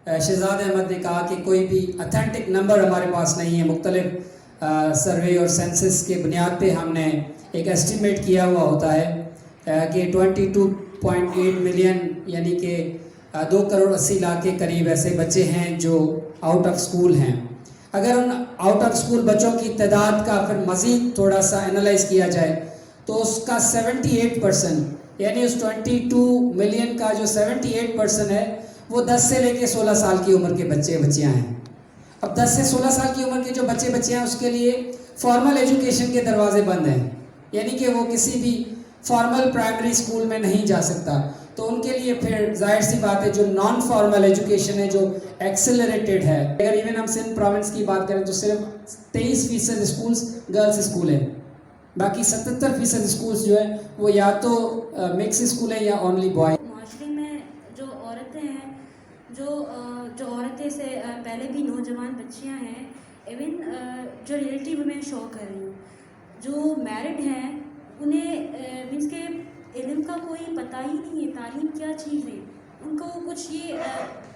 شہزاد احمد نے کہا کہ کوئی بھی اتھینٹک نمبر ہمارے پاس نہیں ہے، مختلف سروے اور سینسس کے بنیاد پہ ہم نے ایک ایسٹیمیٹ کیا ہوا ہوتا ہے کہ 22.8 ملین یعنی کہ 2 کروڑ 80 لاکھ کے قریب ایسے بچے ہیں جو آؤٹ آف اسکول ہیں. اگر ان آؤٹ آف اسکول بچوں کی تعداد کا پھر مزید تھوڑا سا انالائز کیا جائے تو اس کا 78% یعنی اس 22 ملین کا جو 78% ہے وہ 10 سے لے کے 16 سال کی عمر کے بچے بچیاں ہیں. اب 10 سے 16 سال کی عمر کے جو بچے بچیاں ہیں اس کے لیے فارمل ایجوکیشن کے دروازے بند ہیں، یعنی کہ وہ کسی بھی فارمل پرائمری اسکول میں نہیں جا سکتا. تو ان کے لیے پھر ظاہر سی بات ہے جو نان فارمل ایجوکیشن ہے جو ایکسلریٹڈ ہے. اگر ایون ہم سندھ پروونس کی بات کریں تو صرف 23% اسکولس گرلس اسکول ہیں، باقی 77% اسکولس جو ہیں وہ یا تو مکس اسکول ہیں یا اونلی بوائے. معاشرے میں جو عورتیں ہیں جو عورتیں سے پہلے بھی نوجوان بچیاں ہیں، ایون جو ریئلٹی میں شو کر رہی ہوں، جو میرڈ ہیں انہیں مینس کے علم کا کوئی پتہ ہی نہیں ہے، تعلیم کیا چیز ہے ان کو کچھ یہ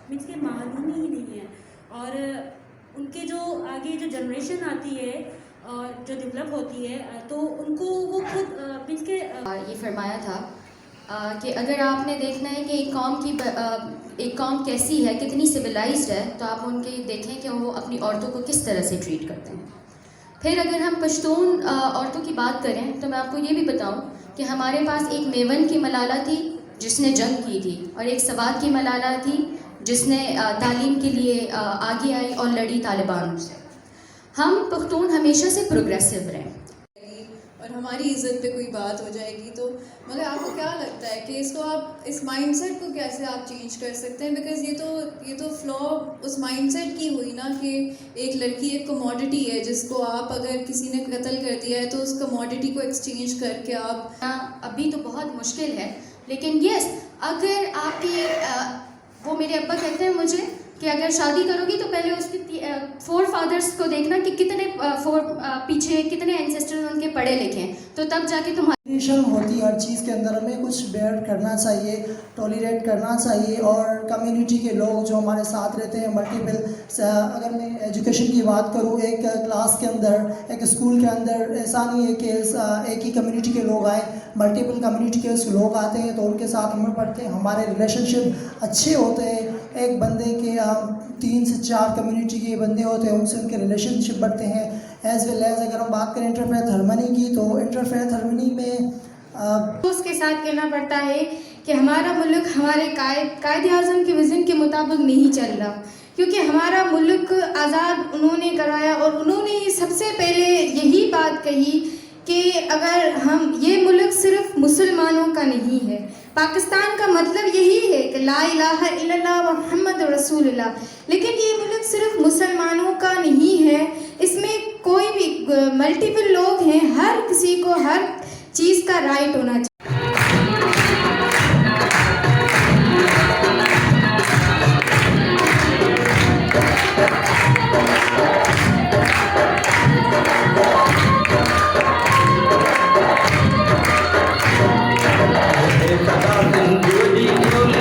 مینس کے معلوم ہی نہیں ہے. اور ان کے جو آگے جو جنریشن آتی ہے اور جو ڈیولپ ہوتی ہے تو ان کو وہ خود مینس کے یہ فرمایا تھا کہ اگر آپ نے دیکھنا ہے کہ ایک قوم کیسی ہے، کتنی سویلائزڈ ہے، تو آپ ان کے دیکھیں کہ وہ اپنی عورتوں کو کس طرح سے ٹریٹ کرتے ہیں. پھر اگر ہم پشتون عورتوں کی بات کریں تو میں آپ کو یہ بھی بتاؤں کہ ہمارے پاس ایک میون کی ملالہ تھی جس نے جنگ کی تھی، اور ایک سوات کی ملالہ تھی جس نے تعلیم کے لیے آگے آئی اور لڑی طالبان سے. ہم پختون ہمیشہ سے پروگریسو رہے اور ہماری عزت پہ کوئی بات ہو جائے گی تو مگر آپ کو کیا لگتا ہے کہ اس کو آپ اس مائنڈ سیٹ کو کیسے آپ چینج کر سکتے ہیں؟ بیکاز یہ تو فلا اس مائنڈ سیٹ کی ہوئی نا کہ ایک لڑکی ایک کموڈٹی ہے جس کو آپ اگر کسی نے قتل کر دیا ہے تو اس کموڈٹی کو ایکسچینج کر کے آپ ابھی تو بہت مشکل ہے، لیکن یس اگر آپ کی وہ میرے ابا کہتے ہیں مجھے کہ اگر شادی کرو گی تو پہلے اس کی 4 فادرس کو دیکھنا کہ کتنے پیچھے کتنے اینسیسٹرز ان کے پڑھے لکھے ہیں، تو تب جا کے ٹریڈیشن ہوتی ہے ہر چیز کے اندر، ہمیں کچھ بیئر کرنا چاہیے، ٹالریٹ کرنا چاہیے. اور کمیونٹی کے لوگ جو ہمارے ساتھ رہتے ہیں ملٹیپل، اگر میں ایجوکیشن کی بات کروں ایک کلاس کے اندر ایک اسکول کے اندر ایسا نہیں ہے کہ ایک ہی کمیونٹی کے لوگ آئے، ملٹیپل کمیونٹی کے لوگ آتے ہیں تو ان کے ساتھ ہمیں پڑھتے ہیں، ہمارے ریلیشن شپ اچھے ہوتے ہیں. ایک بندے کے 3 سے 4 کمیونٹی کے بندے ہوتے ہیں، ان سے ان کے ریلیشن شپ بڑھتے ہیں. ایز ویل ایز اگر ہم بات کریں انٹرفیتھ ہارمنی کی تو انٹرفیتھ ہارمنی میں اس کے ساتھ کہنا پڑتا ہے کہ ہمارا ملک ہمارے قائد اعظم کے وژن کے مطابق نہیں چل رہا، کیونکہ ہمارا ملک آزاد انہوں نے کرایا اور انہوں نے سب سے پہلے یہی بات کہی کہ اگر ہم یہ ملک صرف مسلمانوں کا نہیں ہے، پاکستان کا مطلب یہی ہے کہ لا الہ الا اللہ محمد رسول اللہ، لیکن یہ ملک صرف مسلمانوں کا نہیں ہے، اس میں کوئی بھی ملٹیپل لوگ ہیں، ہر کسی کو ہر چیز کا رائٹ ہونا چاہیے. گلی گلی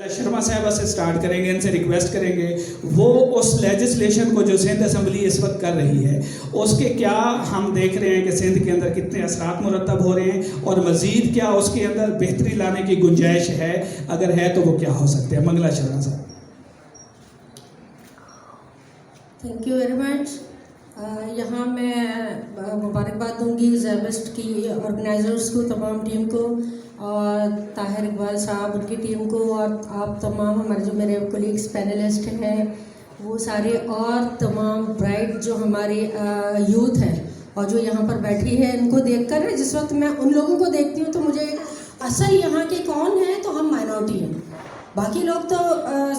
शर्मा साहबा से स्टार्ट करेंगे, इनसे रिक्वेस्ट करेंगे वो उस लेजिस्लेशन को जो सिंध असम्बली इस वक्त कर रही है उसके क्या हम देख रहे हैं कि सिंध के अंदर कितने असरात मुरतब हो रहे हैं और मज़ीद क्या उसके अंदर बेहतरी लाने की गुंजाइश है, अगर है तो वो क्या हो सकते हैं। मंगला शर्मा साहब। Thank you very much. यहाँ मैं मुबारकबाद दूंगी ज़ेबस्ट की ऑर्गेनाइज़र्स को, तमाम टीम को, और ताहिर इकबाल साहब उनकी टीम को, और आप तमाम हमारे जो मेरे कोलीग्स पैनलिस्ट हैं वो सारे, और तमाम ब्राइट जो हमारे यूथ हैं और जो यहाँ पर बैठी है, इनको देखकर जिस वक्त मैं उन लोगों को देखती हूँ तो मुझे असल यहाँ के कौन हैं, तो हम माइनॉरिटी हैं। बाकी लोग तो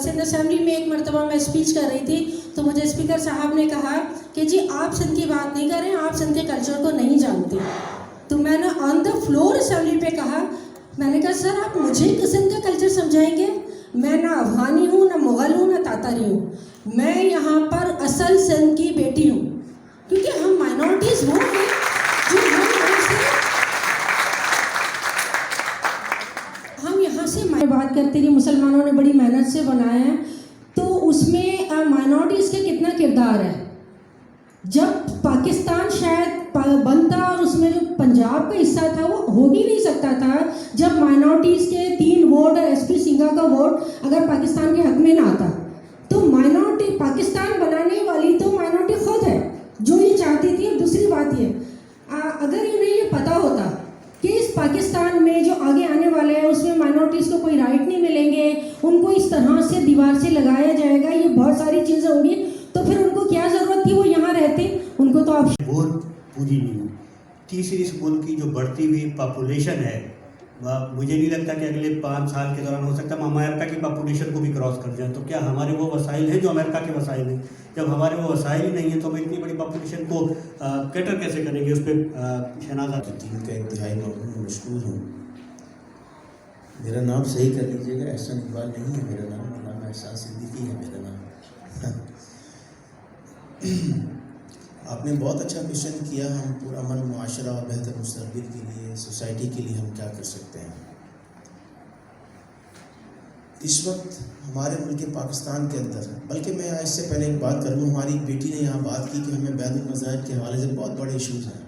सिंध असेंबली में एक मरतबा मैं स्पीच कर रही थी तो मुझे स्पीकर साहब ने कहा कि जी आप सिंध की बात नहीं करें, आप सिंध के कल्चर को नहीं जानते। तो मैंने ऑन द फ्लोर असेंबली पे कहा, मैंने कहा सर आप मुझे सिंध का कल्चर समझाएंगे? मैं ना अफगानी हूँ, ना मुग़ल हूँ, ना तातारी हूँ। मैं यहाँ पर असल सिंध की बेटी हूँ, क्योंकि हम माइनॉरिटीज़ वो हैं जो हम यहाँ से बात करते रही, मुसलमानों ने बड़ी मेहनत से बनाया है, तो उसमें माइनॉरिटीज़ का कितना किरदार है। जब पाकिस्तान शायद बनता और उसमें जो पंजाब का हिस्सा था वो हो ही नहीं सकता था जब माइनॉरिटीज़ के 3 वोट और एसपी सिंघा का वोट अगर पाकिस्तान के हक में ना आता। तो माइनॉरिटी पाकिस्तान बनाने वाली तो माइनॉरिटी खुद है जो ये चाहती थी। और दूसरी बात ये, अगर इन्हें ये पता होता कि इस पाकिस्तान में जो आगे आने वाले हैं उसमें माइनॉरिटीज़ को कोई राइट नहीं मिलेंगे, उनको इस तरह से दीवार से लगाया जाएगा, ये बहुत सारी चीज़ें होंगी, तो फिर उनको क्या ज़रूरत थी वो यहाँ रहते? उनको तो आप पूरी नहीं हुई। तीसरी स्कूल की जो बढ़ती हुई पॉपुलेशन है, मुझे नहीं लगता कि अगले 5 साल के दौरान हो सकता है हम अमेरिका की पॉपुलेशन को भी क्रॉस कर जाएं। तो क्या हमारे वो वसाइल हैं जो अमेरिका के वसाइल हैं? जब हमारे वो वसाइल ही नहीं है तो हम इतनी बड़ी पॉपुलेशन को कैटर कैसे करेंगे? उस पर शहनाज़ा टीम का इंतहाई मशहूर हूँ। मेरा नाम सही कर लीजिएगा, एहसान इकबाल नहीं है मेरा नाम, नाम एहसान सिद्दीकी है मेरा नाम। आपने बहुत अच्छा क्वेश्चन किया। हम पूरा अमन मुआशरा और बेहतर मुस्तक़बिल के लिए, सोसाइटी के लिए हम क्या कर सकते हैं। इस वक्त हमारे मुल्क पाकिस्तान के अंदर, बल्कि मैं इससे पहले एक बात करूँ, हमारी एक बेटी ने यहाँ बात की कि हमें बैदुल मज़ाहिब के हवाले से बहुत बड़े इशूज़ हैं।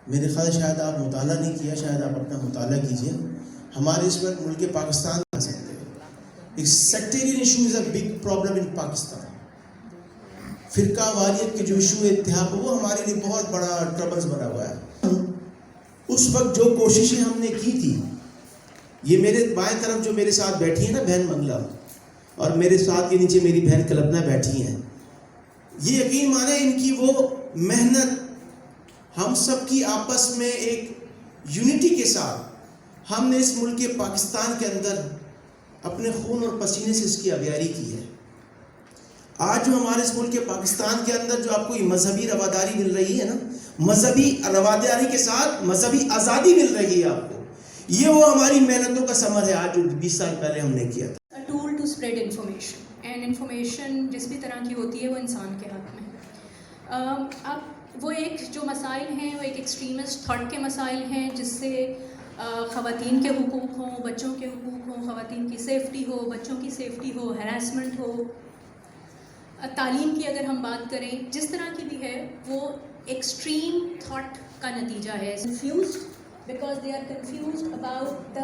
मेरे ख्याल शायद आप मुताला नहीं किया, शायद आप अपना मुताला कीजिए। हमारे इस वक्त मुल्क पाकिस्तान आ सकते हैं। एक sectarian issue is a big problem in Pakistan. फ़िरका वारियत के जो इशू है, इत्तेहाद, वो हमारे लिए बहुत बड़ा ट्रबल्स बना हुआ है। उस वक्त जो कोशिशें हमने की थी, ये मेरे बाएं तरफ जो मेरे साथ बैठी है ना बहन मंगला, और मेरे साथ के नीचे मेरी बहन कल्पना बैठी हैं, ये यकीन माने इनकी वो मेहनत, हम सब की आपस में एक यूनिटी के साथ हमने इस मुल्क के पाकिस्तान के अंदर अपने खून और पसीने से इसकी अबियारी की है। आज जो हमारे इस मुल्क के पाकिस्तान के अंदर जो आपको ये मजहबी रवादारी मिल रही है ना, मजहबी रवादारी के साथ मजहबी आज़ादी मिल रही है आपको, ये वो हमारी मेहनतों का समर है आज जो 20 साल पहले हमने किया था। A tool to spread information, and information जिस भी तरह की होती है वो इंसान के हाथ में। अब वो एक जो मसाइल हैं वो एक एक्सट्रीमिस्ट थॉट के मसाइल हैं, जिससे ख़वातीन के हुकूक़ हों, बच्चों के हुकूक़ हों, ख़वातीन की सेफ़्टी हो, बच्चों की सेफ़्टी हो, हैरेसमेंट हो। तालीम की अगर हम बात करें, जिस तरह की भी है, वो एक्सट्रीम थॉट का नतीजा है। Confused because they are confused about the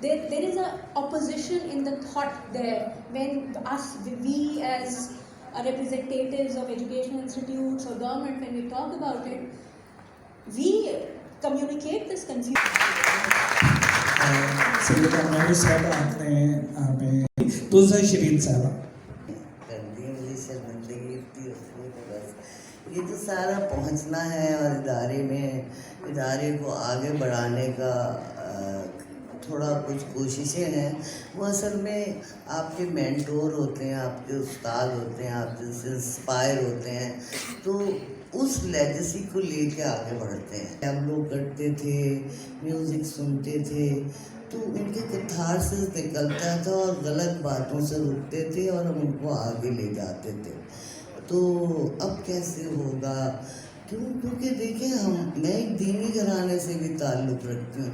there is a opposition in the thought there when we as representatives of educational institutes or government, when we talk about it, we communicate this confusion. Sayeda Mahboob sahab आपने तुलजा शरीन साहब। शर्मिंदगी दिखती है उसमें। तो बस ये जो सारा पहुंचना है और इदारे को आगे बढ़ाने का थोड़ा कुछ कोशिशें हैं, वो असल में आपके मेंटोर होते हैं, आपके उस्ताद होते हैं, आपसे इंस्पायर होते हैं, तो उस लेगेसी को लेके आगे बढ़ते हैं। हम लोग करते थे, म्यूज़िक सुनते थे, तो उनके कैथारसिस निकलता था और गलत बातों से रुकते थे और हम उनको आगे ले जाते थे। तो अब कैसे होगा? क्योंकि देखिए मैं एक दीनी घराने से भी ताल्लुक़ रखती हूँ।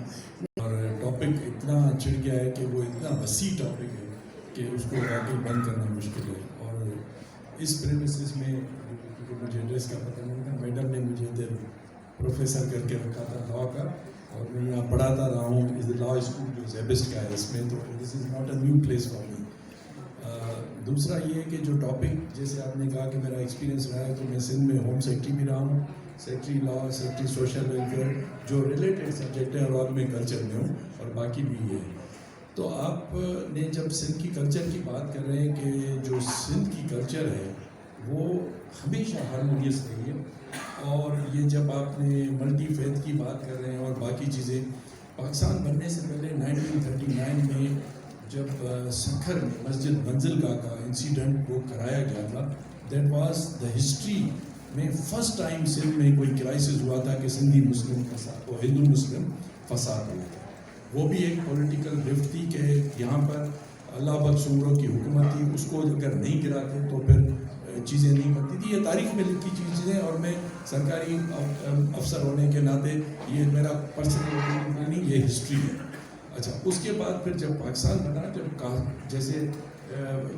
और टॉपिक इतना छिड़ गया है कि वो इतना वसी टॉपिक है कि उसको वाकई बंद करना मुश्किल है। और इस प्रेमिसेस में क्योंकि मुझे एड्रेस का पता नहीं था, मैडम ने मुझे इधर प्रोफेसर करके रखा था लॉ का, और मैं यहाँ पढ़ाता रहा हूँ इस लॉ स्कूल जो ज़ेबिस्ट का है इसमें, तो this is not a new place for me. दूसरा ये है कि जो टॉपिक जैसे आपने कहा कि मेरा एक्सपीरियंस रहा है, तो मैं सिंध में होम सेक्रेटरी भी रहा हूँ, secretary law, secretary social welfare, जो रिलेटेड सब्जेक्ट है, और मैं कल्चर में हूँ और बाकी भी ये। तो आपने जब सिंध की कल्चर की बात कर रहे हैं कि जो सिंध की कल्चर है वो हमेशा हारमोनियस रही है, और ये जब आपने मल्टी फेथ की बात कर रहे हैं और बाकी चीज़ें, पाकिस्तान बनने से पहले 1939 में जब सखर में मस्जिद मंजिलगाह का इंसिडेंट वो कराया गया था, दैट वाज द हिस्ट्री में फर्स्ट टाइम सिंध में कोई क्राइसिस हुआ था कि सिंधी मुस्लिम फसाद और हिंदू मुस्लिम फसाद हुआ था। वो भी एक पॉलिटिकल रिफ्ट थी कि यहाँ पर अल्लाह बख्शूरों की हुकूमत थी, उसको अगर नहीं गिराते तो फिर चीज़ें नहीं बनती थी। ये तारीख में लिखी चीज़ें, और मैं सरकारी अफसर होने के नाते ये मेरा पर्सनल ओपिनियन नहीं, ये हिस्ट्री है। अच्छा, उसके बाद फिर जब पाकिस्तान बना, जब जैसे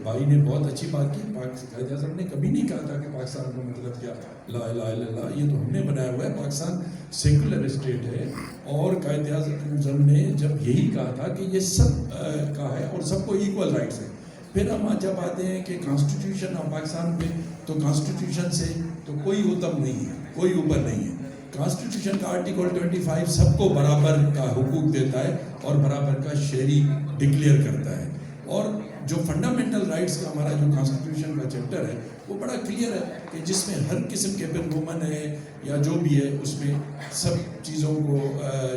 भाई ने बहुत अच्छी बात की, कायद आज़म ने कभी नहीं कहा था कि पाकिस्तान का मतलब क्या ला इलाहा इल्लल्लाह, ये तो हमने बनाया हुआ है। पाकिस्तान सेकुलर स्टेट है, और कायद आज़म ने जब यही कहा था कि ये सब का है और सबको इक्वल राइट्स है। फिर हम जब आते हैं कि कॉन्स्टिट्यूशन ऑफ पाकिस्तान पे, तो कॉन्स्टिट्यूशन से तो कोई उत्तम नहीं है, कोई ऊपर नहीं है। कॉन्स्टिट्यूशन का आर्टिकल 25 सबको बराबर का हुकूक देता है और बराबर का शहरी डिक्लेयर करता है, और जो फंडामेंटल राइट्स का हमारा जो कॉन्स्टिट्यूशन का चैप्टर है वो बड़ा क्लियर है कि जिसमें हर किस्म के फिर वुमन है या जो भी है, उसमें सब चीज़ों को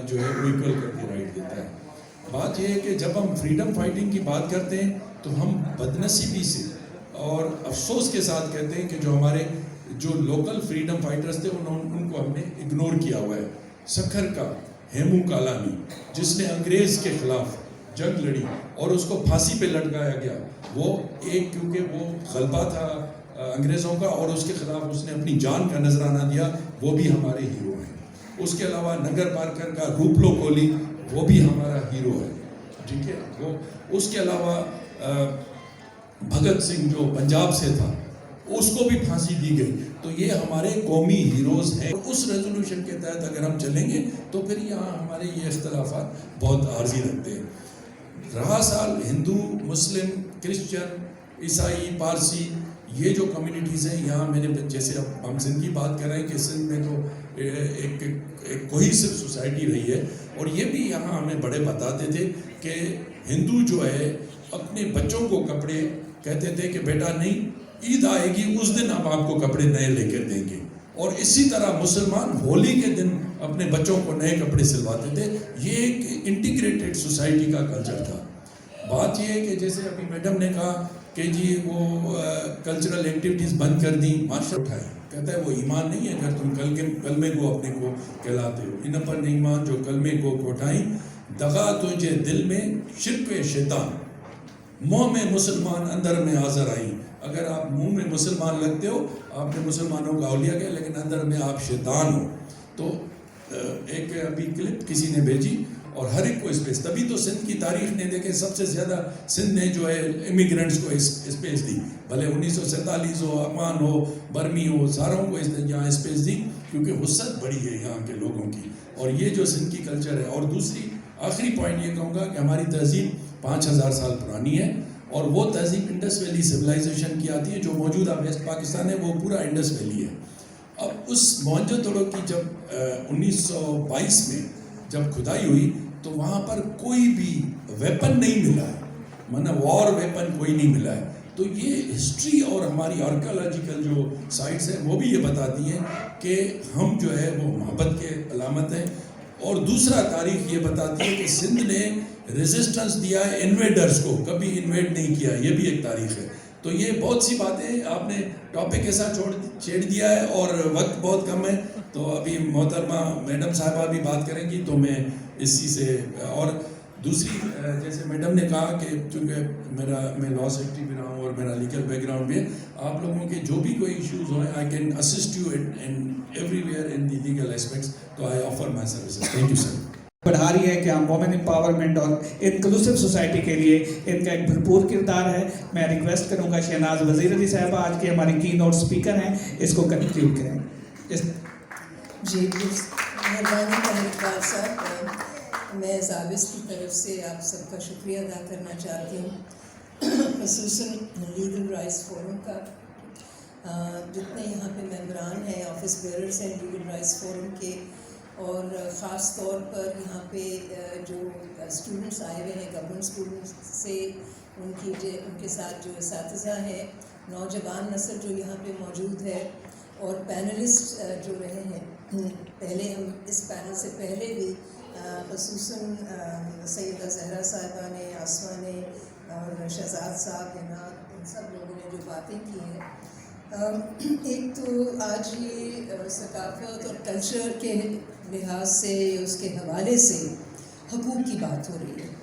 जो है वो इक्वल करके राइट देता है। बात यह है कि जब हम फ्रीडम फाइटिंग की बात करते हैं तो हम बदनसीबी से और अफसोस के साथ कहते हैं कि जो हमारे जो लोकल फ्रीडम फाइटर्स थे उनको हमने इग्नोर किया हुआ है। सखर का हेमू कालानी, जिसने अंग्रेज़ के ख़िलाफ़ जंग लड़ी और उसको फांसी पे लटकाया गया, वो एक क्योंकि वो गलबा था अंग्रेज़ों का और उसके ख़िलाफ़ उसने अपनी जान का नजराना दिया, वो भी हमारे हीरो हैं। उसके अलावा नगर पारकर का रूपलो कोहली, वो भी हमारा हीरो है, ठीक है। वो उसके अलावा भगत सिंह जो पंजाब से था, उसको भी फांसी दी गई। तो ये हमारे कौमी हीरोज़ हैं। उस रेजोल्यूशन के तहत अगर हम चलेंगे तो फिर यहाँ हमारे ये इख्तलाफात बहुत आर्जी रखते हैं। रहा साल हिंदू, मुस्लिम, क्रिश्चियन, ईसाई, पारसी, ये जो कम्युनिटीज़ हैं यहाँ, मैंने जैसे अब हम सिंध की बात कर रहे हैं कि सिंध में तो एक कोहेसिव सोसाइटी रही है, और ये भी यहाँ हमें बड़े बताते थे कि हिंदू जो है अपने बच्चों को कपड़े कहते थे कि बेटा नहीं, ईद आएगी उस दिन हम आपको कपड़े नए लेकर देंगे, और इसी तरह मुसलमान होली के दिन अपने बच्चों को नए कपड़े सिलवाते थे। ये एक इंटीग्रेटेड सोसाइटी का कल्चर था। बात ये है कि जैसे अभी मैडम ने कहा कि जी वो कल्चरल एक्टिविटीज़ बंद कर दी, माशा उठाए, कहता है वो ईमान नहीं है अगर तुम कलमे को अपने को कहलाते हो। इन पर ईमान जो कलमे को कोठाई, दगा तुझे दिल में शिर्क शैतान, मुँह में मुसलमान अंदर में हाज़र आई। अगर आप मुंह में मुसलमान लगते हो, आपने मुसलमानों का औलिया किया, लेकिन अंदर में आप शैतान हो। तो एक अभी क्लिप किसी ने भेजी और हर एक को स्पेस, तभी तो सिंध की तारीख ने देखे सबसे ज़्यादा सिंध ने जो है इमिग्रेंट्स को स्पेस दी, भले 1947 हो, अफगान हो, बर्मी हो, सारों को यहाँ स्पेस दी, क्योंकि वुसअत बड़ी है यहाँ के लोगों की। और ये जो सिंध की कल्चर है। और दूसरी आखिरी पॉइंट ये कहूँगा कि हमारी तहजीब 5000 साल पुरानी है, और वो तहजीब इंडस वैली सिविलाइजेशन की आती है। जो मौजूदा वेस्ट पाकिस्तान है वो पूरा इंडस वैली है। अब उस मोहनजोदड़ो की जब 1922 में जब खुदाई हुई तो वहाँ पर कोई भी वेपन नहीं मिला है, मतलब वॉर वेपन कोई नहीं मिला है। تو یہ ہسٹری اور ہماری آرکیالوجیکل جو سائٹس ہیں وہ بھی یہ بتاتی ہیں کہ ہم جو ہے وہ محبت کے علامت ہیں. اور دوسرا تاریخ یہ بتاتی ہے کہ سندھ نے ریزسٹنس دیا ہے انویڈرز کو, کبھی انویڈ نہیں کیا, یہ بھی ایک تاریخ ہے. تو یہ بہت سی باتیں آپ نے ٹاپک کے ساتھ چھیڑ دیا ہے اور وقت بہت کم ہے. تو ابھی محترمہ میڈم صاحبہ بھی بات کریں گی, تو میں اسی سے. اور دوسری جیسے میڈم نے کہا کہ چونکہ میں لا سیکرٹری بھی رہا ہوں اور میرا لیگل بیک گراؤنڈ بھی ہے, آپ لوگوں کے جو بھی کوئی ایشوز ہوں I can assist you in everywhere in the legal aspects. تو I offer my services. Thank you sir. بڑھا رہی ہے کہ ہم وومن امپاورمنٹ اور انکلوسیو سوسائٹی کے لیے ان کا ایک بھرپور کردار ہے. میں ریکویسٹ کروں گا شہناز وزیر علی صاحبہ آج کے ہماری کی نوٹ اسپیکر ہیں, اس کو کنکلیوڈ کریں. جی مہربانی طاہر اقبال صاحب, میں زابس کی طرف سے آپ سب کا شکریہ ادا کرنا چاہتی ہوں, خصوصاً لیگل رائٹس فورم کا. جتنے یہاں پہ ممبران ہیں, آفس بیئررس ہیں لیگل رائٹس فورم کے, اور خاص طور پر یہاں پہ جو اسٹوڈنٹس آئے ہوئے ہیں گورنمنٹ اسٹوڈنٹس سے, ان کے ساتھ جو اساتذہ ہیں, نوجوان نسل جو یہاں پہ موجود ہے, اور پینلسٹ جو رہے ہیں. پہلے ہم اس پینل سے پہلے بھی خصوصاً سیدہ زہرا صاحبہ نے, آسما نے اور شہزاد صاحب نے, ان سب لوگوں نے جو باتیں کی ہیں. ایک تو آج یہ ثقافت اور کلچر کے لحاظ سے, اس کے حوالے سے حقوق کی بات ہو رہی ہے.